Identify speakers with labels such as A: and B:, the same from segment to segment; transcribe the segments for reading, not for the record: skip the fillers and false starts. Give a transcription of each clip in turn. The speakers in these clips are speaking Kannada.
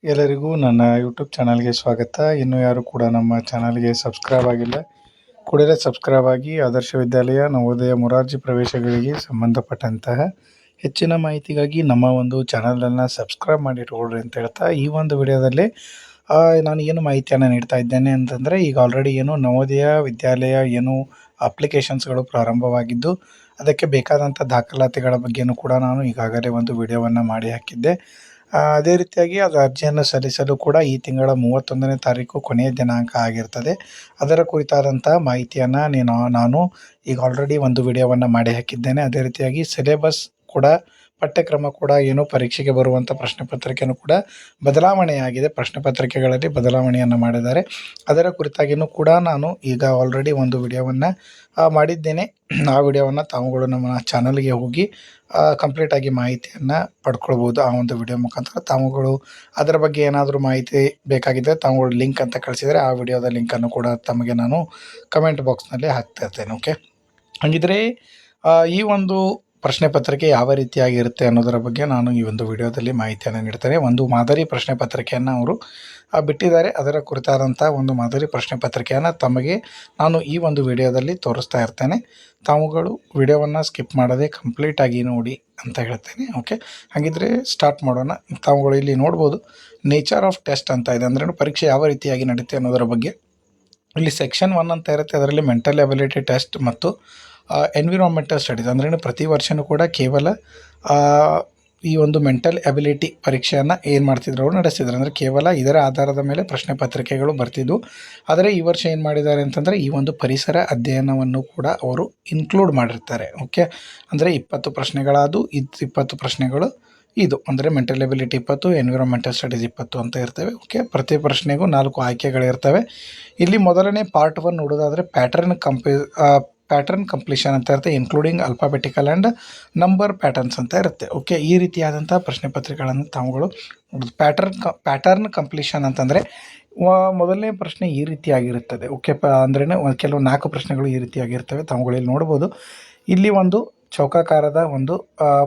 A: ಎಲ್ಲರಿಗೂ ನನ್ನ ಯೂಟ್ಯೂಬ್ ಚಾನಲ್ಗೆ ಸ್ವಾಗತ. ಇನ್ನೂ ಯಾರು ಕೂಡ ನಮ್ಮ ಚಾನಲ್ಗೆ ಸಬ್ಸ್ಕ್ರೈಬ್ ಆಗಿಲ್ಲ, ಕೂಡಲೇ ಸಬ್ಸ್ಕ್ರೈಬ್ ಆಗಿ. ಆದರ್ಶ ವಿದ್ಯಾಲಯ ನವೋದಯ ಮೊರಾರ್ಜಿ ಪ್ರವೇಶಗಳಿಗೆ ಸಂಬಂಧಪಟ್ಟಂತಹ ಹೆಚ್ಚಿನ ಮಾಹಿತಿಗಾಗಿ ನಮ್ಮ ಒಂದು ಚಾನಲನ್ನು ಸಬ್ಸ್ಕ್ರೈಬ್ ಮಾಡಿ ಇಟ್ಕೊಳ್ರಿ ಅಂತ ಹೇಳ್ತಾ, ಈ ಒಂದು ವಿಡಿಯೋದಲ್ಲಿ ನಾನು ಏನು ಮಾಹಿತಿಯನ್ನು ನೀಡ್ತಾ ಇದ್ದೇನೆ ಅಂತಂದರೆ, ಈಗ ಆಲ್ರೆಡಿ ಏನು ನವೋದಯ ವಿದ್ಯಾಲಯ ಏನು ಅಪ್ಲಿಕೇಶನ್ಸ್ಗಳು ಪ್ರಾರಂಭವಾಗಿದ್ದು, ಅದಕ್ಕೆ ಬೇಕಾದಂಥ ದಾಖಲಾತಿಗಳ ಬಗ್ಗೆಯೂ ಕೂಡ ನಾನು ಈಗಾಗಲೇ ಒಂದು ವಿಡಿಯೋವನ್ನು ಮಾಡಿ ಹಾಕಿದ್ದೆ. ಅದೇ ರೀತಿಯಾಗಿ ಅದು ಅರ್ಜಿಯನ್ನು ಸಲ್ಲಿಸಲು ಕೂಡ ಈ ತಿಂಗಳ 31ನೇ ತಾರೀಕು ಕೊನೆಯ ದಿನಾಂಕ ಆಗಿರ್ತದೆ. ಅದರ ಕುರಿತಾದಂಥ ಮಾಹಿತಿಯನ್ನು ನಾನು ಈಗ ಆಲ್ರೆಡಿ ಒಂದು ವಿಡಿಯೋವನ್ನು ಮಾಡಿ ಹಾಕಿದ್ದೇನೆ. ಅದೇ ರೀತಿಯಾಗಿ ಸಿಲೆಬಸ್ ಕೂಡ, ಪಠ್ಯಕ್ರಮ ಕೂಡ, ಏನು ಪರೀಕ್ಷೆಗೆ ಬರುವಂಥ ಪ್ರಶ್ನೆ ಪತ್ರಿಕೆಯೂ ಕೂಡ ಬದಲಾವಣೆಯಾಗಿದೆ. ಪ್ರಶ್ನೆ ಪತ್ರಿಕೆಗಳಲ್ಲಿ ಬದಲಾವಣೆಯನ್ನು ಮಾಡಿದ್ದಾರೆ. ಅದರ ಕುರಿತಾಗಿಯೂ ಕೂಡ ನಾನು ಈಗ ಆಲ್ರೆಡಿ ಒಂದು ವಿಡಿಯೋವನ್ನು ಮಾಡಿದ್ದೇನೆ. ಆ ವಿಡಿಯೋವನ್ನು ತಾವುಗಳು ನಮ್ಮ ಚಾನಲ್ಗೆ ಹೋಗಿ ಕಂಪ್ಲೀಟಾಗಿ ಮಾಹಿತಿಯನ್ನು ಪಡ್ಕೊಳ್ಬೋದು. ಆ ಒಂದು ವಿಡಿಯೋ ಮುಖಾಂತರ ತಾವುಗಳು ಅದರ ಬಗ್ಗೆ ಏನಾದರೂ ಮಾಹಿತಿ ಬೇಕಾಗಿದ್ದರೆ ತಾವುಗಳು ಲಿಂಕ್ ಅಂತ ಕಳಿಸಿದರೆ ಆ ವಿಡಿಯೋದ ಲಿಂಕನ್ನು ಕೂಡ ತಮಗೆ ನಾನು ಕಮೆಂಟ್ ಬಾಕ್ಸ್ನಲ್ಲಿ ಹಾಕ್ತಾ ಇರ್ತೇನೆ. ಓಕೆ, ಹಾಗಿದ್ರೆ ಈ ಒಂದು ಪ್ರಶ್ನೆ ಪತ್ರಿಕೆ ಯಾವ ರೀತಿಯಾಗಿರುತ್ತೆ ಅನ್ನೋದರ ಬಗ್ಗೆ ನಾನು ಈ ಒಂದು ವಿಡಿಯೋದಲ್ಲಿ ಮಾಹಿತಿಯನ್ನು ನೀಡ್ತೇನೆ. ಒಂದು ಮಾದರಿ ಪ್ರಶ್ನೆ ಪತ್ರಿಕೆಯನ್ನು ಅವರು ಬಿಟ್ಟಿದ್ದಾರೆ. ಅದರ ಕುರಿತಾದಂಥ ಒಂದು ಮಾದರಿ ಪ್ರಶ್ನೆ ಪತ್ರಿಕೆಯನ್ನು ತಮಗೆ ನಾನು ಈ ಒಂದು ವಿಡಿಯೋದಲ್ಲಿ ತೋರಿಸ್ತಾ ಇರ್ತೇನೆ. ತಾವುಗಳು ವಿಡಿಯೋವನ್ನು ಸ್ಕಿಪ್ ಮಾಡದೆ ಕಂಪ್ಲೀಟಾಗಿ ನೋಡಿ ಅಂತ ಹೇಳ್ತೇನೆ. ಓಕೆ, ಹಾಗಿದ್ರೆ ಸ್ಟಾರ್ಟ್ ಮಾಡೋಣ. ತಾವುಗಳು ಇಲ್ಲಿ ನೋಡ್ಬೋದು, ನೇಚರ್ ಆಫ್ ಟೆಸ್ಟ್ ಅಂತ ಇದೆ. ಅಂದ್ರೆ ಪರೀಕ್ಷೆ ಯಾವ ರೀತಿಯಾಗಿ ನಡೀತೆ ಅನ್ನೋದರ ಬಗ್ಗೆ ಇಲ್ಲಿ ಸೆಕ್ಷನ್ 1 ಅಂತ ಇರುತ್ತೆ. ಅದರಲ್ಲಿ ಮೆಂಟಲ್ ಎಬಿಲಿಟಿ ಟೆಸ್ಟ್ ಮತ್ತು ಎನ್ವಿರಾನ್ಮೆಂಟಲ್ ಸ್ಟಡೀಸ್. ಅಂದ್ರೆ ಪ್ರತಿ ವರ್ಷವೂ ಕೂಡ ಕೇವಲ ಈ ಒಂದು ಮೆಂಟಲ್ ಎಬಿಲಿಟಿ ಪರೀಕ್ಷೆಯನ್ನು ಏನು ಮಾಡ್ತಿದ್ರು, ಅವರು ನಡೆಸ್ತಿದ್ರು. ಅಂದರೆ ಕೇವಲ ಇದರ ಆಧಾರದ ಮೇಲೆ ಪ್ರಶ್ನೆ ಪತ್ರಿಕೆಗಳು ಬರ್ತಿದ್ವು. ಆದರೆ ಈ ವರ್ಷ ಏನು ಮಾಡಿದ್ದಾರೆ ಅಂತಂದರೆ, ಈ ಒಂದು ಪರಿಸರ ಅಧ್ಯಯನವನ್ನು ಕೂಡ ಅವರು ಇನ್ಕ್ಲೂಡ್ ಮಾಡಿರ್ತಾರೆ. ಓಕೆ, ಅಂದರೆ 20 ಪ್ರಶ್ನೆಗಳಾದವು. 20 ಪ್ರಶ್ನೆಗಳು ಇದು ಅಂದರೆ ಮೆಂಟಲ್ ಎಬಿಲಿಟಿ 20, ಎನ್ವಿರಾನ್ಮೆಂಟಲ್ ಸ್ಟಡೀಸ್ 20 ಅಂತ ಇರ್ತವೆ. ಓಕೆ, ಪ್ರತಿ ಪ್ರಶ್ನೆಗೂ 4 ಆಯ್ಕೆಗಳಿರ್ತವೆ. ಇಲ್ಲಿ ಮೊದಲನೇ ಪಾರ್ಟ್ 1 ನೋಡೋದಾದರೆ ಪ್ಯಾಟರ್ನ್ ಕಂಪ್ಲೀಷನ್ ಅಂತ ಇರುತ್ತೆ, including alphabetical and number patterns ಅಂತ ಇರುತ್ತೆ. ಓಕೆ, ಈ ರೀತಿಯಾದಂಥ ಪ್ರಶ್ನೆ ಪತ್ರಿಕೆಗಳನ್ನು ತಾವುಗಳು ನೋಡೋದು. ಪ್ಯಾಟರ್ನ್ ಕಂಪ್ಲೀಷನ್ ಅಂತಂದರೆ ಮೊದಲನೇ ಪ್ರಶ್ನೆ ಈ ರೀತಿಯಾಗಿರುತ್ತದೆ. ಓಕೆ, ಅಂದ್ರೇ ಕೆಲವು 4 ಪ್ರಶ್ನೆಗಳು ಈ ರೀತಿಯಾಗಿರ್ತವೆ. ತಾವುಗಳು ಇಲ್ಲಿ ನೋಡ್ಬೋದು. ಇಲ್ಲಿ ಒಂದು ಚೌಕಾಕಾರದ ಒಂದು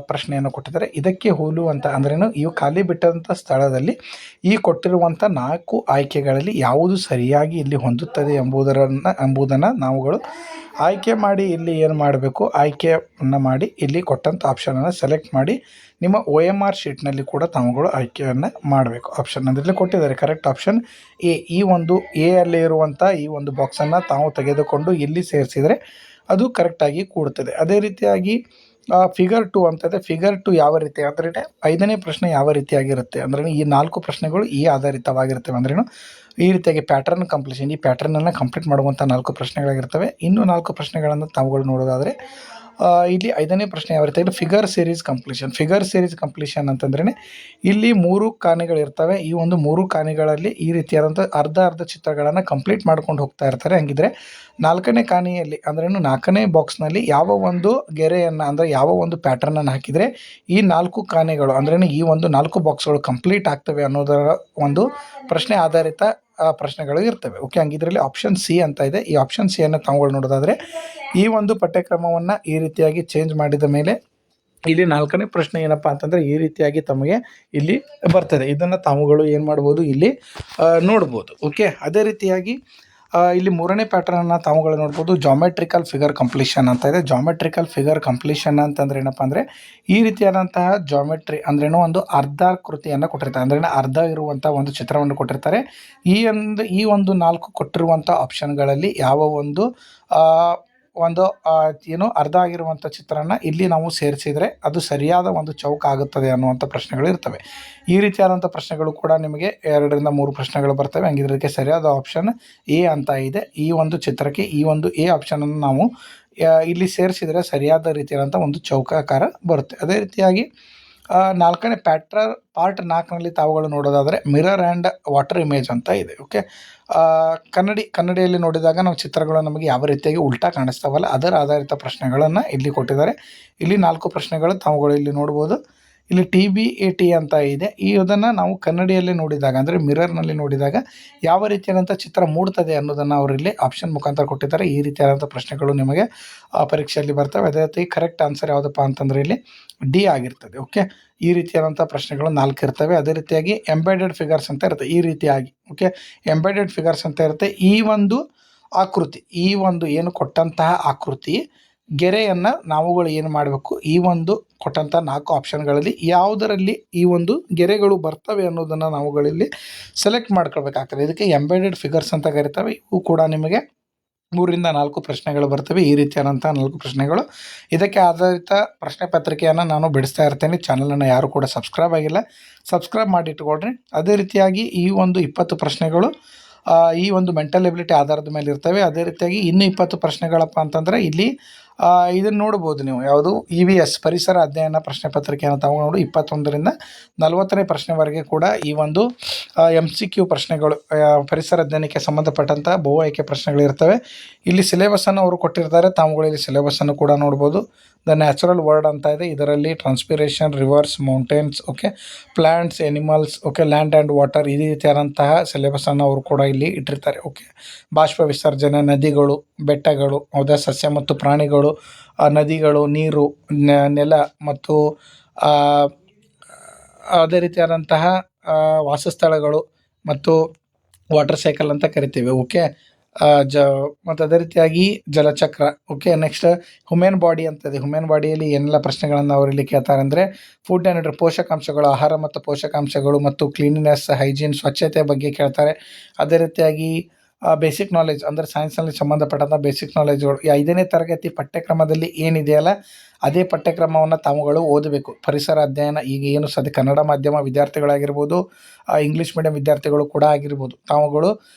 A: ಪ್ರಶ್ನೆಯನ್ನು ಕೊಟ್ಟಿದ್ದಾರೆ. ಇದಕ್ಕೆ ಹೋಲುವಂಥ ಅಂದ್ರೇನು, ಇವು ಖಾಲಿ ಬಿಟ್ಟಂಥ ಸ್ಥಳದಲ್ಲಿ ಈ ಕೊಟ್ಟಿರುವಂಥ 4 ಆಯ್ಕೆಗಳಲ್ಲಿ ಯಾವುದು ಸರಿಯಾಗಿ ಇಲ್ಲಿ ಹೊಂದುತ್ತದೆ ಎಂಬುದನ್ನು ನಾವುಗಳು ಆಯ್ಕೆ ಮಾಡಿ ಇಲ್ಲಿ ಏನು ಮಾಡಬೇಕು, ಆಯ್ಕೆಯನ್ನು ಮಾಡಿ ಇಲ್ಲಿ ಕೊಟ್ಟಂಥ ಆಪ್ಷನನ್ನು ಸೆಲೆಕ್ಟ್ ಮಾಡಿ ನಿಮ್ಮ OMR ಶೀಟ್ನಲ್ಲಿ ಕೂಡ ತಾವುಗಳು ಆಯ್ಕೆಯನ್ನು ಮಾಡಬೇಕು. ಆಪ್ಷನ್ ಅಂದರೆ ಕೊಟ್ಟಿದ್ದಾರೆ ಕರೆಕ್ಟ್ ಆಪ್ಷನ್ ಎ. ಈ ಒಂದು ಎ ಅಲ್ಲಿ ಇರುವಂಥ ಈ ಒಂದು ಬಾಕ್ಸನ್ನು ತಾವು ತೆಗೆದುಕೊಂಡು ಇಲ್ಲಿ ಸೇರಿಸಿದರೆ ಅದು ಕರೆಕ್ಟಾಗಿ ಕೂಡುತ್ತದೆ. ಅದೇ ರೀತಿಯಾಗಿ ಫಿಗರ್ 2 ಅಂತ ಇದೆ. ಫಿಗರ್ 2 ಯಾವ ರೀತಿ ಅಂದರೆ 5ನೇ ಪ್ರಶ್ನೆ ಯಾವ ರೀತಿಯಾಗಿರುತ್ತೆ ಅಂದರೆ, ಈ 4 ಪ್ರಶ್ನೆಗಳು ಈ ಆಧಾರಿತವಾಗಿರ್ತವೆ. ಅಂದ್ರೇನು, ಈ ರೀತಿಯಾಗಿ ಪ್ಯಾಟರ್ನ್ ಕಂಪ್ಲೀಷನ್, ಈ ಪ್ಯಾಟರ್ನನ್ನು ಕಂಪ್ಲೀಟ್ ಮಾಡುವಂಥ 4 ಪ್ರಶ್ನೆಗಳಾಗಿರ್ತವೆ. ಇನ್ನೂ 4 ಪ್ರಶ್ನೆಗಳನ್ನು ತಾವುಗಳು ನೋಡೋದಾದರೆ, ಇಲ್ಲಿ 5ನೇ ಪ್ರಶ್ನೆ ಯಾವ ರೀತಿ ಫಿಗರ್ ಸೀರೀಸ್ ಕಂಪ್ಲೀಷನ್ ಅಂತಂದ್ರೆ, ಇಲ್ಲಿ 3 ಕಾನೆಗಳಿರ್ತವೆ. ಈ ಒಂದು 3 ಕಾನೆಗಳಲ್ಲಿ ಈ ರೀತಿಯಾದಂಥ ಅರ್ಧ ಚಿತ್ರಗಳನ್ನು ಕಂಪ್ಲೀಟ್ ಮಾಡ್ಕೊಂಡು ಹೋಗ್ತಾ ಇರ್ತಾರೆ. ಹಂಗಿದ್ರೆ 4ನೇ ಕಾನೆಯಲ್ಲಿ ಅಂದ್ರೇನು, 4ನೇ ಬಾಕ್ಸ್ನಲ್ಲಿ ಯಾವ ಒಂದು ಗೆರೆಯನ್ನು ಅಂದರೆ ಯಾವ ಒಂದು ಪ್ಯಾಟರ್ನನ್ನು ಹಾಕಿದರೆ ಈ 4 ಕಾನೆಗಳು ಅಂದ್ರೇನು ಈ ಒಂದು 4 ಬಾಕ್ಸ್ಗಳು ಕಂಪ್ಲೀಟ್ ಆಗ್ತವೆ ಅನ್ನೋದರ ಒಂದು ಪ್ರಶ್ನೆ ಆಧಾರಿತ ಪ್ರಶ್ನೆಗಳು ಇರ್ತವೆ. ಓಕೆ, ಹಂಗಿದ್ರಲ್ಲಿ ಆಪ್ಷನ್ ಸಿ ಅಂತ ಇದೆ. ಈ ಆಪ್ಷನ್ ಸಿ ಅನ್ನು ತಾವುಗಳು ನೋಡೋದಾದರೆ, ಈ ಒಂದು ಪಠ್ಯಕ್ರಮವನ್ನು ಈ ರೀತಿಯಾಗಿ ಚೇಂಜ್ ಮಾಡಿದ ಮೇಲೆ ಇಲ್ಲಿ 4ನೇ ಪ್ರಶ್ನೆ ಏನಪ್ಪ ಅಂತಂದರೆ ಈ ರೀತಿಯಾಗಿ ತಮಗೆ ಇಲ್ಲಿ ಬರ್ತದೆ. ಇದನ್ನು ತಾವುಗಳು ಏನು ಮಾಡ್ಬೋದು, ಇಲ್ಲಿ ನೋಡ್ಬೋದು. ಓಕೆ, ಅದೇ ರೀತಿಯಾಗಿ ಇಲ್ಲಿ 3ನೇ ಪ್ಯಾಟರ್ನನ್ನು ತಾವುಗಳು ನೋಡ್ಬೋದು. ಜಾಮೆಟ್ರಿಕಲ್ ಫಿಗರ್ ಕಂಪ್ಲೀಷನ್ ಅಂತ ಇದೆ. ಜಾಮೆಟ್ರಿಕಲ್ ಫಿಗರ್ ಕಂಪ್ಲೀಷನ್ ಅಂತಂದ್ರೆ ಏನಪ್ಪ ಅಂದರೆ, ಈ ರೀತಿಯಾದಂತಹ ಜಾಮೆಟ್ರಿ ಅಂದ್ರೇನು, ಒಂದು ಅರ್ಧಾಕೃತಿಯನ್ನು ಕೊಟ್ಟಿರ್ತಾರೆ. ಅಂದ್ರೆ ಅರ್ಧ ಇರುವಂಥ ಒಂದು ಚಿತ್ರವನ್ನು ಕೊಟ್ಟಿರ್ತಾರೆ. ಈ ಒಂದು 4 ಕೊಟ್ಟಿರುವಂಥ ಆಪ್ಷನ್ಗಳಲ್ಲಿ ಯಾವ ಒಂದು ಏನು ಅರ್ಧ ಆಗಿರುವಂಥ ಚಿತ್ರನ ಇಲ್ಲಿ ನಾವು ಸೇರಿಸಿದರೆ ಅದು ಸರಿಯಾದ ಒಂದು ಚೌಕ ಆಗುತ್ತದೆ ಅನ್ನುವಂಥ ಪ್ರಶ್ನೆಗಳು ಇರ್ತವೆ. ಈ ರೀತಿಯಾದಂಥ ಪ್ರಶ್ನೆಗಳು ಕೂಡ ನಿಮಗೆ 2 ರಿಂದ 3 ಪ್ರಶ್ನೆಗಳು ಬರ್ತವೆ. ಹಂಗಿದ್ರೆ ಇದಕ್ಕೆ ಸರಿಯಾದ ಆಪ್ಷನ್ ಎ ಅಂತ ಇದೆ. ಈ ಒಂದು ಚಿತ್ರಕ್ಕೆ ಈ ಒಂದು ಎ ಆಪ್ಷನನ್ನು ನಾವು ಇಲ್ಲಿ ಸೇರಿಸಿದರೆ ಸರಿಯಾದ ರೀತಿಯಾದಂಥ ಒಂದು ಚೌಕಾಕಾರ ಬರುತ್ತೆ. ಅದೇ ರೀತಿಯಾಗಿ 4ನೇ ಪಾರ್ಟ್ 4ನಲ್ಲಿ ತಾವುಗಳು ನೋಡೋದಾದರೆ ಮಿರರ್ ಆ್ಯಂಡ್ ವಾಟರ್ ಇಮೇಜ್ ಅಂತ ಇದೆ. ಓಕೆ, ಕನ್ನಡಿಯಲ್ಲಿ ನೋಡಿದಾಗ ನಾವು ಚಿತ್ರಗಳು ನಮಗೆ ಯಾವ ರೀತಿಯಾಗಿ ಉಲ್ಟಾ ಕಾಣಿಸ್ತಾವಲ್ಲ, ಅದರ ಆಧಾರಿತ ಪ್ರಶ್ನೆಗಳನ್ನು ಇಲ್ಲಿ ಕೊಟ್ಟಿದ್ದಾರೆ. ಇಲ್ಲಿ 4 ಪ್ರಶ್ನೆಗಳು ತಾವುಗಳು ಇಲ್ಲಿ ನೋಡ್ಬೋದು. ಇಲ್ಲಿ TBAT ಅಂತ ಇದೆ. ಇದನ್ನು ನಾವು ಕನ್ನಡಿಯಲ್ಲಿ ನೋಡಿದಾಗ ಅಂದರೆ ಮಿರರ್ನಲ್ಲಿ ನೋಡಿದಾಗ ಯಾವ ರೀತಿಯಾದಂಥ ಚಿತ್ರ ಮೂಡ್ತದೆ ಅನ್ನೋದನ್ನು ಅವರು ಇಲ್ಲಿ ಆಪ್ಷನ್ ಮುಖಾಂತರ ಕೊಟ್ಟಿದ್ದಾರೆ. ಈ ರೀತಿಯಾದಂಥ ಪ್ರಶ್ನೆಗಳು ನಿಮಗೆ ಪರೀಕ್ಷೆಯಲ್ಲಿ ಬರ್ತವೆ. ಅದೇ ರೀತಿ ಕರೆಕ್ಟ್ ಆನ್ಸರ್ ಯಾವುದಪ್ಪ ಅಂತಂದರೆ ಇಲ್ಲಿ ಡಿ ಆಗಿರ್ತದೆ. ಓಕೆ, ಈ ರೀತಿಯಾದಂಥ ಪ್ರಶ್ನೆಗಳು 4 ಇರ್ತವೆ. ಅದೇ ರೀತಿಯಾಗಿ ಎಂಬೆಡೆಡ್ ಫಿಗರ್ಸ್ ಅಂತ ಇರುತ್ತೆ ಈ ರೀತಿಯಾಗಿ. ಓಕೆ, ಎಂಬೆಡೆಡ್ ಫಿಗರ್ಸ್ ಅಂತ ಇರುತ್ತೆ. ಈ ಒಂದು ಆಕೃತಿ, ಈ ಒಂದು ಏನು ಕೊಟ್ಟಂತಹ ಆಕೃತಿ ಗೆರೆಯನ್ನು ನಾವುಗಳು ಏನು ಮಾಡಬೇಕು, ಈ ಒಂದು ಕೊಟ್ಟಂಥ 4 ಆಪ್ಷನ್ಗಳಲ್ಲಿ ಯಾವುದರಲ್ಲಿ ಈ ಒಂದು ಗೆರೆಗಳು ಬರ್ತವೆ ಅನ್ನೋದನ್ನು ನಾವುಗಳಲ್ಲಿ ಸೆಲೆಕ್ಟ್ ಮಾಡ್ಕೊಳ್ಬೇಕಾಗ್ತದೆ. ಇದಕ್ಕೆ ಎಂಬೆಡೆಡ್ ಫಿಗರ್ಸ್ ಅಂತ ಕರಿತವೆ. ಇವು ಕೂಡ ನಿಮಗೆ 3ರಿಂದ 4 ಪ್ರಶ್ನೆಗಳು ಬರ್ತವೆ. ಈ ರೀತಿಯಾದಂಥ 4 ಪ್ರಶ್ನೆಗಳು. ಇದಕ್ಕೆ ಆಧಾರಿತ ಪ್ರಶ್ನೆ ಪತ್ರಿಕೆಯನ್ನು ನಾನು ಬಿಡಿಸ್ತಾ ಇರ್ತೇನೆ. ಚಾನಲನ್ನು ಯಾರು ಕೂಡ ಸಬ್ಸ್ಕ್ರೈಬ್ ಆಗಿಲ್ಲ, ಸಬ್ಸ್ಕ್ರೈಬ್ ಮಾಡಿ ಇಟ್ಕೊಳ್ರಿ. ಅದೇ ರೀತಿಯಾಗಿ ಈ ಒಂದು 20 ಪ್ರಶ್ನೆಗಳು ಈ ಒಂದು ಮೆಂಟಲ್ ಎಬಿಲಿಟಿ ಆಧಾರದ ಮೇಲೆ ಇರ್ತವೆ. ಅದೇ ರೀತಿಯಾಗಿ ಇನ್ನೂ 20 ಪ್ರಶ್ನೆಗಳಪ್ಪ ಅಂತಂದರೆ ಇಲ್ಲಿ ಇದನ್ನು ನೋಡ್ಬೋದು ನೀವು, ಯಾವುದು EVS ಪರಿಸರ ಅಧ್ಯಯನ ಪ್ರಶ್ನೆ ಪತ್ರಿಕೆಯನ್ನು ತಗೊಂಡು 21ರಿಂದ 40ನೇ ಪ್ರಶ್ನೆವರೆಗೆ ಕೂಡ ಈ ಒಂದು MCQ ಪ್ರಶ್ನೆಗಳು ಪರಿಸರ ಅಧ್ಯಯನಕ್ಕೆ ಸಂಬಂಧಪಟ್ಟಂಥ ಬಹು ಆಯ್ಕೆ ಪ್ರಶ್ನೆಗಳಿರ್ತವೆ. ಇಲ್ಲಿ ಸಿಲೆಬಸ್ಸನ್ನು ಅವರು ಕೊಟ್ಟಿರ್ತಾರೆ. ತಾವುಗಳು ಇಲ್ಲಿ ಸಿಲೆಬಸ್ಸನ್ನು ಕೂಡ ನೋಡ್ಬೋದು. ದ ನ್ಯಾಚುರಲ್ ವರ್ಲ್ಡ್ ಅಂತ ಇದೆ. ಇದರಲ್ಲಿ transpiration, rivers, mountains, okay, plants, animals, okay, land and water, ಈ ರೀತಿಯಾದಂತಹ ಸಿಲೆಬಸ್ಸನ್ನು ಅವರು ಕೂಡ ಇಲ್ಲಿ ಇಟ್ಟಿರ್ತಾರೆ. ಓಕೆ, ಬಾಷ್ಪ ವಿಸರ್ಜನೆ, ನದಿಗಳು, ಬೆಟ್ಟಗಳು, ಹೌದಾ, ಸಸ್ಯ ಮತ್ತು ಪ್ರಾಣಿಗಳು, ನದಿಗಳು, ನೀರು, ನೆಲ ಮತ್ತು ಅದೇ ರೀತಿಯಾದಂತಹ ವಾಸಸ್ಥಳಗಳು ಮತ್ತು ವಾಟರ್ ಸೈಕಲ್ ಅಂತ ಕರಿತೀವಿ. ಓಕೆ, ಮತ್ತು ಅದೇ ರೀತಿಯಾಗಿ ಜಲಚಕ್ರ. ಓಕೆ, ನೆಕ್ಸ್ಟ್ ಹ್ಯೂಮನ್ ಬಾಡಿ ಅಂತದೆ. ಹ್ಯೂಮನ್ ಬಾಡಿಯಲ್ಲಿ ಏನೆಲ್ಲ ಪ್ರಶ್ನೆಗಳನ್ನು ಅವರು ಇಲ್ಲಿ ಕೇಳ್ತಾರೆ ಅಂದರೆ ಫುಡ್ ಆ್ಯಂಡ್ ಪೋಷಕಾಂಶಗಳು, ಆಹಾರ ಮತ್ತು ಪೋಷಕಾಂಶಗಳು ಮತ್ತು ಕ್ಲೀನ್ನೆಸ್, ಹೈಜೀನ್, ಸ್ವಚ್ಛತೆ ಬಗ್ಗೆ ಕೇಳ್ತಾರೆ. ಅದೇ ರೀತಿಯಾಗಿ ಬೇಸಿಕ್ ನಾಲೆಜ್ ಅಂದರೆ ಸೈನ್ಸ್ನಲ್ಲಿ ಸಂಬಂಧಪಟ್ಟಂಥ ಬೇಸಿಕ್ ನಾಲೆಜ್ಗಳು 5ನೇ ತರಗತಿ ಪಠ್ಯಕ್ರಮದಲ್ಲಿ ಏನಿದೆಯಲ್ಲ ಅದೇ ಪಠ್ಯಕ್ರಮವನ್ನು ತಾವುಗಳು ಓದಬೇಕು. ಪರಿಸರ ಅಧ್ಯಯನ ಈಗ ಏನು ಕನ್ನಡ ಮಾಧ್ಯಮ ವಿದ್ಯಾರ್ಥಿಗಳಾಗಿರ್ಬೋದು, ಇಂಗ್ಲೀಷ್ ಮೀಡಿಯಂ ವಿದ್ಯಾರ್ಥಿಗಳು ಕೂಡ ಆಗಿರ್ಬೋದು, ತಾವುಗಳು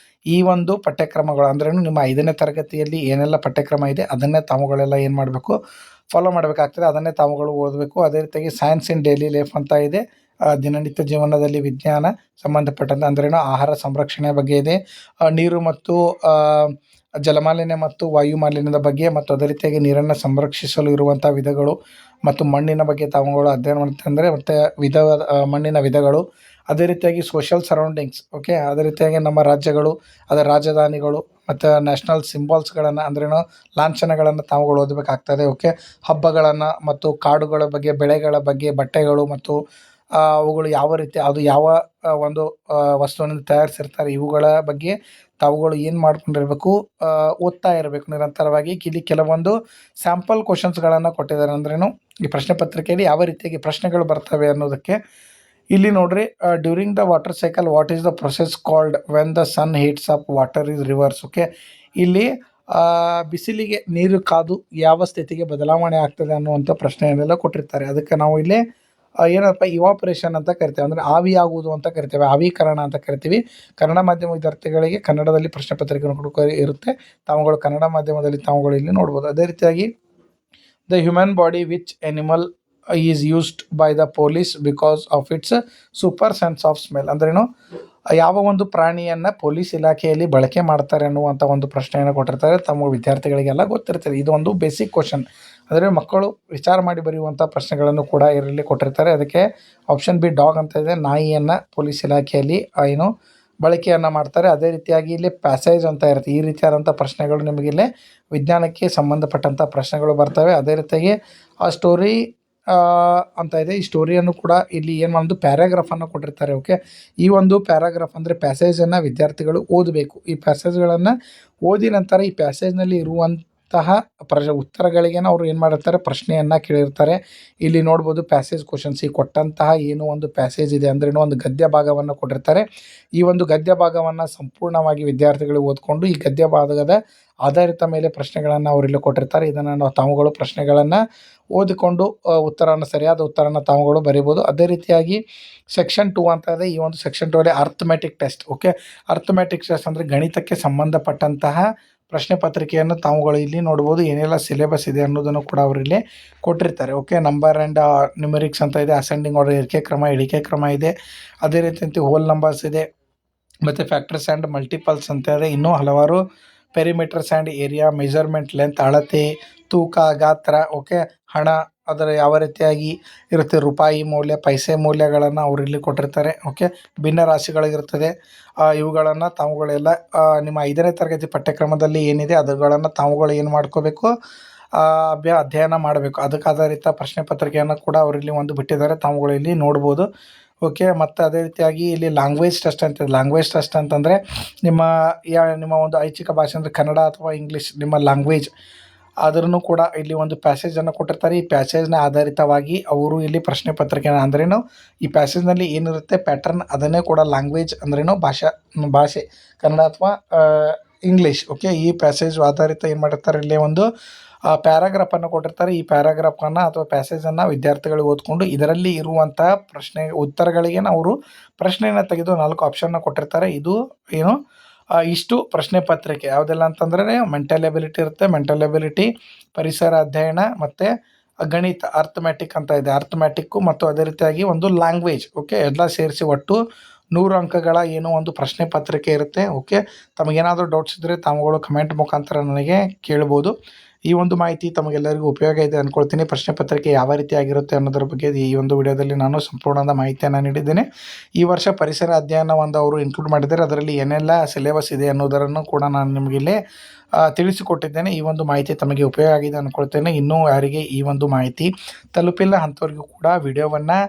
A: ಈ ಒಂದು ಪಠ್ಯಕ್ರಮಗಳು ಅಂದ್ರೇನು ನಿಮ್ಮ 5ನೇ ತರಗತಿಯಲ್ಲಿ ಏನೆಲ್ಲ ಪಠ್ಯಕ್ರಮ ಇದೆ ಅದನ್ನೇ ತಾವುಗಳೆಲ್ಲ ಏನು ಮಾಡಬೇಕು, ಫಾಲೋ ಮಾಡಬೇಕಾಗ್ತದೆ. ಅದನ್ನೇ ತಾವುಗಳು ಓದಬೇಕು. ಅದೇ ರೀತಿಯಾಗಿ ಸೈನ್ಸ್ ಇನ್ ಡೈಲಿ ಲೈಫ್ ಅಂತ ಇದೆ. ದಿನನಿತ್ಯ ಜೀವನದಲ್ಲಿ ವಿಜ್ಞಾನ ಸಂಬಂಧಪಟ್ಟಂತೆ ಅಂದ್ರೇನು ಆಹಾರ ಸಂರಕ್ಷಣೆ ಬಗ್ಗೆ ಇದೆ. ನೀರು ಮತ್ತು ಜಲಮಾಲಿನ್ಯ ಮತ್ತು ವಾಯು ಮಾಲಿನ್ಯದ ಬಗ್ಗೆ ಮತ್ತು ಅದೇ ರೀತಿಯಾಗಿ ನೀರನ್ನು ಸಂರಕ್ಷಿಸಲು ಇರುವಂಥ ವಿಧಗಳು ಮತ್ತು ಮಣ್ಣಿನ ಬಗ್ಗೆ ತಾವುಗಳು ಅಧ್ಯಯನ ಮಾಡ್ತಂದರೆ ಮತ್ತು ಮಣ್ಣಿನ ವಿಧಗಳು. ಅದೇ ರೀತಿಯಾಗಿ ಸೋಷಿಯಲ್ ಸರೌಂಡಿಂಗ್ಸ್. ಓಕೆ, ಅದೇ ರೀತಿಯಾಗಿ ನಮ್ಮ ರಾಜ್ಯಗಳು, ಅದರ ರಾಜಧಾನಿಗಳು ಮತ್ತು ನ್ಯಾಷನಲ್ ಸಿಂಬಾಲ್ಸ್ಗಳನ್ನು ಅಂದ್ರೇನು ಲಾಂಛನಗಳನ್ನು ತಾವುಗಳು ಓದಬೇಕಾಗ್ತದೆ. ಓಕೆ, ಹಬ್ಬಗಳನ್ನು ಮತ್ತು ಕಾಡುಗಳ ಬಗ್ಗೆ, ಬೆಳೆಗಳ ಬಗ್ಗೆ, ಬಟ್ಟೆಗಳು ಮತ್ತು ಅವುಗಳು ಯಾವ ರೀತಿ ಅದು ಯಾವ ಒಂದು ವಸ್ತುವಿನಿಂದ ತಯಾರಿಸಿರ್ತಾರೆ ಇವುಗಳ ಬಗ್ಗೆ ತಾವುಗಳು ಏನು ಮಾಡ್ಕೊಂಡಿರಬೇಕು, ಓದ್ತಾ ಇರಬೇಕು ನಿರಂತರವಾಗಿ. ಇಲ್ಲಿ ಕೆಲವೊಂದು ಸ್ಯಾಂಪಲ್ ಕ್ವಶನ್ಸ್ಗಳನ್ನು ಕೊಟ್ಟಿದ್ದಾರೆ. ಅಂದ್ರೇನು ಈ ಪ್ರಶ್ನೆ ಪತ್ರಿಕೆಯಲ್ಲಿ ಯಾವ ರೀತಿಯಾಗಿ ಪ್ರಶ್ನೆಗಳು ಬರ್ತವೆ ಅನ್ನೋದಕ್ಕೆ ಇಲ್ಲಿ ನೋಡ್ರಿ. During the water cycle what is the process called when the sun heats up water is reverse. Okay, ಇಲ್ಲಿ ಬಿಸಿಲಿಗೆ ನೀರು ಕಾದು ಯಾವ ಸ್ಥಿತಿಗೆ ಬದಲಾವಣೆ ಆಗ್ತದೆ ಅನ್ನುವಂಥ ಪ್ರಶ್ನೆಯನ್ನೆಲ್ಲ ಕೊಟ್ಟಿರ್ತಾರೆ. ಅದಕ್ಕೆ ನಾವು ಇಲ್ಲಿ ಏನಪ್ಪ ಇವಾಪರೇಷನ್ ಅಂತ ಕರಿತೇವೆ, ಅಂದರೆ ಆವಿಯಾಗುವುದು ಅಂತ ಕರಿತೇವೆ, ಆವೀಕರಣ ಅಂತ ಕರಿತೀವಿ. ಕನ್ನಡ ಮಾಧ್ಯಮ ವಿದ್ಯಾರ್ಥಿಗಳಿಗೆ ಕನ್ನಡದಲ್ಲಿ ಪ್ರಶ್ನೆ ಪತ್ರಿಕೆ ಇರುತ್ತೆ. ತಾವುಗಳು ಕನ್ನಡ ಮಾಧ್ಯಮದಲ್ಲಿ ತಾವುಗಳು ಇಲ್ಲಿ ನೋಡ್ಬೋದು. ಅದೇ ರೀತಿಯಾಗಿ the human body which animal is used by the police because of it's super sense of smell. ಅಂದ್ರೇನು ಯಾವ ಒಂದು ಪ್ರಾಣಿಯನ್ನು ಪೊಲೀಸ್ ಇಲಾಖೆಯಲ್ಲಿ ಬಳಕೆ ಮಾಡ್ತಾರೆ ಅನ್ನುವಂಥ ಒಂದು ಪ್ರಶ್ನೆಯನ್ನು ಕೊಟ್ಟಿರ್ತಾರೆ. ತಮ್ಮ ವಿದ್ಯಾರ್ಥಿಗಳಿಗೆಲ್ಲ ಗೊತ್ತಿರ್ತದೆ. ಇದು ಒಂದು ಬೇಸಿಕ್ ಕ್ವಶನ್, ಅಂದರೆ ಮಕ್ಕಳು ವಿಚಾರ ಮಾಡಿ ಬರೆಯುವಂಥ ಪ್ರಶ್ನೆಗಳನ್ನು ಕೂಡ ಇದರಲ್ಲಿ ಕೊಟ್ಟಿರ್ತಾರೆ. ಅದಕ್ಕೆ ಆಪ್ಷನ್ ಬಿ ಡಾಗ್ ಅಂತ ಇದೆ. ನಾಯಿಯನ್ನು ಪೊಲೀಸ್ ಇಲಾಖೆಯಲ್ಲಿ ಏನು ಬಳಕೆಯನ್ನು ಮಾಡ್ತಾರೆ. ಅದೇ ರೀತಿಯಾಗಿ ಇಲ್ಲಿ ಪ್ಯಾಸೇಜ್ ಅಂತ ಇರುತ್ತೆ. ಈ ರೀತಿಯಾದಂಥ ಪ್ರಶ್ನೆಗಳು ನಿಮಗಿಲ್ಲಿ ವಿಜ್ಞಾನಕ್ಕೆ ಸಂಬಂಧಪಟ್ಟಂಥ ಪ್ರಶ್ನೆಗಳು ಬರ್ತವೆ. ಅದೇ ರೀತಿಯಾಗಿ ಆ ಸ್ಟೋರಿ ಅಂತ ಇದೆ. ಈ ಸ್ಟೋರಿಯನ್ನು ಕೂಡ ಇಲ್ಲಿ ಏನು ಒಂದು ಪ್ಯಾರಾಗ್ರಾಫನ್ನು ಕೊಟ್ಟಿರ್ತಾರೆ. ಓಕೆ, ಈ ಒಂದು ಪ್ಯಾರಾಗ್ರಾಫ್ ಅಂದರೆ ಪ್ಯಾಸೇಜನ್ನು ವಿದ್ಯಾರ್ಥಿಗಳು ಓದಬೇಕು. ಈ ಪ್ಯಾಸೇಜ್ಗಳನ್ನು ಓದಿ ನಂತರ ಈ ಪ್ಯಾಸೇಜ್ನಲ್ಲಿ ಇರುವಂತಹ ಉತ್ತರಗಳಿಗೆ ಅವರು ಏನು ಮಾಡಿರ್ತಾರೆ, ಪ್ರಶ್ನೆಯನ್ನು ಕೇಳಿರ್ತಾರೆ. ಇಲ್ಲಿ ನೋಡ್ಬೋದು ಪ್ಯಾಸೇಜ್ ಕ್ವಶನ್ಸ್. ಈ ಕೊಟ್ಟಂತಹ ಏನು ಒಂದು ಪ್ಯಾಸೇಜ್ ಇದೆ ಅಂದ್ರೇನು ಒಂದು ಗದ್ಯ ಭಾಗವನ್ನು ಕೊಟ್ಟಿರ್ತಾರೆ. ಈ ಒಂದು ಗದ್ಯ ಭಾಗವನ್ನು ಸಂಪೂರ್ಣವಾಗಿ ವಿದ್ಯಾರ್ಥಿಗಳು ಓದ್ಕೊಂಡು ಈ ಗದ್ಯ ಭಾಗದ ಆಧಾರಿತ ಮೇಲೆ ಪ್ರಶ್ನೆಗಳನ್ನು ಅವರಿಲ್ಲಿ ಕೊಟ್ಟಿರ್ತಾರೆ. ಇದನ್ನು ನಾವು ತಾವುಗಳು ಪ್ರಶ್ನೆಗಳನ್ನು ಓದಿಕೊಂಡು ಸರಿಯಾದ ಉತ್ತರನ ತಾವುಗಳು ಬರೀಬೋದು. ಅದೇ ರೀತಿಯಾಗಿ ಸೆಕ್ಷನ್ 2 ಅಂತ ಇದೆ. ಈ ಒಂದು ಸೆಕ್ಷನ್ 2 ಅಲ್ಲಿ arithmetic test. Okay, arithmetic test ಅಂದರೆ ಗಣಿತಕ್ಕೆ ಸಂಬಂಧಪಟ್ಟಂತಹ ಪ್ರಶ್ನೆ ಪತ್ರಿಕೆಯನ್ನು ತಾವುಗಳು ಇಲ್ಲಿ ನೋಡ್ಬೋದು. ಏನೆಲ್ಲ ಸಿಲೆಬಸ್ ಇದೆ ಅನ್ನೋದನ್ನು ಕೂಡ ಅವರಿಲ್ಲಿ ಕೊಟ್ಟಿರ್ತಾರೆ. ಓಕೆ, ನಂಬರ್ ಆ್ಯಂಡ್ ನ್ಯೂಮೆರಿಕ್ಸ್ ಅಂತ ಇದೆ. ಅಸೆಂಡಿಂಗ್ ಆರ್ಡರ್ ಏರಿಕೆ ಕ್ರಮ, ಇಳಿಕೆ ಕ್ರಮ ಇದೆ. ಅದೇ ರೀತಿ ಹೋಲ್ ನಂಬರ್ಸ್ ಇದೆ ಮತ್ತು ಫ್ಯಾಕ್ಟರ್ಸ್ ಆ್ಯಂಡ್ ಮಲ್ಟಿಪಲ್ಸ್ ಅಂತ ಇದೆ. ಇನ್ನೂ ಹಲವಾರು perimeters and area, measurement, length, ಅಳತೆ, ತೂಕ, ಗಾತ್ರ, ಓಕೆ, ಹಣ, ಅದರ ಯಾವ ರೀತಿಯಾಗಿ ಇರುತ್ತೆ, ರೂಪಾಯಿ ಮೌಲ್ಯ, ಪೈಸೆ ಮೌಲ್ಯಗಳನ್ನು ಅವರು ಇಲ್ಲಿ ಕೊಟ್ಟಿರ್ತಾರೆ. ಓಕೆ, ಭಿನ್ನ ರಾಶಿಗಳಿಗಿರ್ತದೆ. ಇವುಗಳನ್ನು ತಾವುಗಳೆಲ್ಲ ನಿಮ್ಮ 5ನೇ ತರಗತಿ ಪಠ್ಯಕ್ರಮದಲ್ಲಿ ಏನಿದೆ ಅದುಗಳನ್ನು ತಾವುಗಳು ಏನು ಮಾಡ್ಕೋಬೇಕು, ಅಧ್ಯಯನ ಮಾಡಬೇಕು. ಅದಕ್ಕೆ ಆಧಾರಿತ ಪ್ರಶ್ನೆ ಪತ್ರಿಕೆಯನ್ನು ಕೂಡ ಅವರಿಲ್ಲಿ ಒಂದು ಬಿಟ್ಟಿದ್ದಾರೆ, ತಾವುಗಳು ಇಲ್ಲಿ ನೋಡ್ಬೋದು. ಓಕೆ, ಮತ್ತು ಅದೇ ರೀತಿಯಾಗಿ ಇಲ್ಲಿ ಲ್ಯಾಂಗ್ವೇಜ್ ಟೆಸ್ಟ್ ಅಂತ. ಲ್ಯಾಂಗ್ವೇಜ್ ಟೆಸ್ಟ್ ಅಂತಂದರೆ ನಿಮ್ಮ ಒಂದು ಐಚ್ಛಿಕ ಭಾಷೆ ಅಂದರೆ ಕನ್ನಡ ಅಥವಾ ಇಂಗ್ಲೀಷ್, ನಿಮ್ಮ ಲ್ಯಾಂಗ್ವೇಜ್ ಆದ್ರೂ ಕೂಡ ಇಲ್ಲಿ ಒಂದು ಪ್ಯಾಸೇಜನ್ನು ಕೊಟ್ಟಿರ್ತಾರೆ. ಈ ಪ್ಯಾಸೇಜ್ನ ಆಧಾರಿತವಾಗಿ ಅವರು ಇಲ್ಲಿ ಪ್ರಶ್ನೆ ಪತ್ರಿಕೆನ ಅಂದ್ರೇನು, ಈ ಪ್ಯಾಸೇಜ್ನಲ್ಲಿ ಏನಿರುತ್ತೆ ಪ್ಯಾಟರ್ನ್, ಅದನ್ನೇ ಕೂಡ ಲ್ಯಾಂಗ್ವೇಜ್ ಅಂದ್ರೇನು, ಭಾಷೆ ಕನ್ನಡ ಅಥವಾ ಇಂಗ್ಲೀಷ್. ಓಕೆ, ಈ ಪ್ಯಾಸೇಜ್ ಆಧಾರಿತ ಏನು ಮಾಡಿರ್ತಾರೆ, ಇಲ್ಲಿ ಒಂದು ಪ್ಯಾರಾಗ್ರಾಫನ್ನು ಕೊಟ್ಟಿರ್ತಾರೆ. ಈ ಪ್ಯಾರಾಗ್ರಾಫನ್ನು ಅಥವಾ ಪ್ಯಾಸೇಜನ್ನು ವಿದ್ಯಾರ್ಥಿಗಳು ಓದ್ಕೊಂಡು ಇದರಲ್ಲಿ ಇರುವಂಥ ಉತ್ತರಗಳಿಗೆ ಅವರು ಪ್ರಶ್ನೆಯನ್ನು ತೆಗೆದು 4 ಆಪ್ಷನ್ನ ಕೊಟ್ಟಿರ್ತಾರೆ. ಇದು ಏನು ಇಷ್ಟು ಪ್ರಶ್ನೆ ಪತ್ರಿಕೆ ಯಾವುದೆಲ್ಲ ಅಂತಂದರೆ ಮೆಂಟಲ್ ಎಬಿಲಿಟಿ ಇರುತ್ತೆ, ಮೆಂಟಲ್ ಎಬಿಲಿಟಿ, ಪರಿಸರ ಅಧ್ಯಯನ ಮತ್ತು ಗಣಿತ, ಅರ್ಥಮ್ಯಾಟಿಕ್ ಅಂತ ಇದೆ, ಅರ್ಥಮ್ಯಾಟಿಕ್ಕು, ಮತ್ತು ಅದೇ ರೀತಿಯಾಗಿ ಒಂದು ಲ್ಯಾಂಗ್ವೇಜ್. ಓಕೆ, ಎಲ್ಲ ಸೇರಿಸಿ ಒಟ್ಟು 100 ಅಂಕಗಳ ಏನು ಒಂದು ಪ್ರಶ್ನೆ ಪತ್ರಿಕೆ ಇರುತ್ತೆ. ಓಕೆ, ತಮಗೇನಾದರೂ ಡೌಟ್ಸ್ ಇದ್ದರೆ ತಾವುಗಳು ಕಮೆಂಟ್ ಮುಖಾಂತರ ನನಗೆ ಕೇಳ್ಬೋದು. ಈ ಒಂದು ಮಾಹಿತಿ ತಮಗೆಲ್ಲರಿಗೂ ಉಪಯೋಗ ಇದೆ ಅಂದ್ಕೊಳ್ತೀನಿ. ಪ್ರಶ್ನೆ ಪತ್ರಿಕೆ ಯಾವ ರೀತಿಯಾಗಿರುತ್ತೆ ಅನ್ನೋದ್ರ ಬಗ್ಗೆ ಈ ಒಂದು ವಿಡಿಯೋದಲ್ಲಿ ನಾನು ಸಂಪೂರ್ಣವಾದ ಮಾಹಿತಿಯನ್ನು ನೀಡಿದ್ದೇನೆ. ಈ ವರ್ಷ ಪರಿಸರ ಅಧ್ಯಯನ ಒಂದು ಅವರು ಇನ್ಕ್ಲೂಡ್ ಮಾಡಿದ್ದಾರೆ. ಅದರಲ್ಲಿ ಏನೆಲ್ಲ ಸಿಲೆಬಸ್ ಇದೆ ಅನ್ನೋದನ್ನು ಕೂಡ ನಾನು ನಿಮಗೆ ಇಲ್ಲಿ ತಿಳಿಸಿಕೊಟ್ಟಿದ್ದೇನೆ. ಈ ಒಂದು ಮಾಹಿತಿ ತಮಗೆ ಉಪಯೋಗ ಆಗಿದೆ ಅಂದ್ಕೊಳ್ತೇನೆ. ಇನ್ನೂ ಯಾರಿಗೆ ಈ ಒಂದು ಮಾಹಿತಿ ತಲುಪಿಲ್ಲ ಅಂಥವ್ರಿಗೂ ಕೂಡ ವಿಡಿಯೋವನ್ನು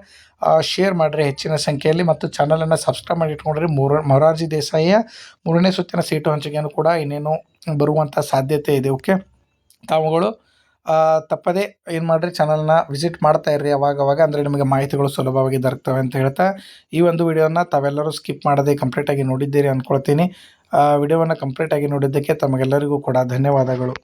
A: ಶೇರ್ ಮಾಡಿರಿ ಹೆಚ್ಚಿನ ಸಂಖ್ಯೆಯಲ್ಲಿ, ಮತ್ತು ಚಾನಲನ್ನು ಸಬ್ಸ್ಕ್ರೈಬ್ ಮಾಡಿ ಇಟ್ಕೊಂಡ್ರೆ ಮೊರಾರ್ಜಿ ದೇಸಾಯಿಯ 3ನೇ ಸುತ್ತಿನ ಸೀಟು ಹಂಚಿಕೆಯನ್ನು ಕೂಡ ಇನ್ನೇನು ಬರುವಂಥ ಸಾಧ್ಯತೆ ಇದೆ. ಓಕೆ, ತಾವುಗಳು ತಪ್ಪದೇ ಏನು ಮಾಡಿರಿ, ಚಾನಲ್ನ ವಿಸಿಟ್ ಮಾಡ್ತಾ ಇರ್ರಿ ಅವಾಗವಾಗ, ಅಂದರೆ ನಿಮಗೆ ಮಾಹಿತಿಗಳು ಸುಲಭವಾಗಿ ದೊರಕ್ತವೆ ಅಂತ ಹೇಳ್ತಾ ಈ ಒಂದು ವಿಡಿಯೋನ ತಾವೆಲ್ಲರೂ ಸ್ಕಿಪ್ ಮಾಡದೆ ಕಂಪ್ಲೀಟಾಗಿ ನೋಡಿದ್ದೀರಿ ಅಂದ್ಕೊಳ್ತೀನಿ. ವಿಡಿಯೋವನ್ನು ಕಂಪ್ಲೀಟಾಗಿ ನೋಡಿದ್ದಕ್ಕೆ ತಮಗೆಲ್ಲರಿಗೂ ಕೂಡ ಧನ್ಯವಾದಗಳು.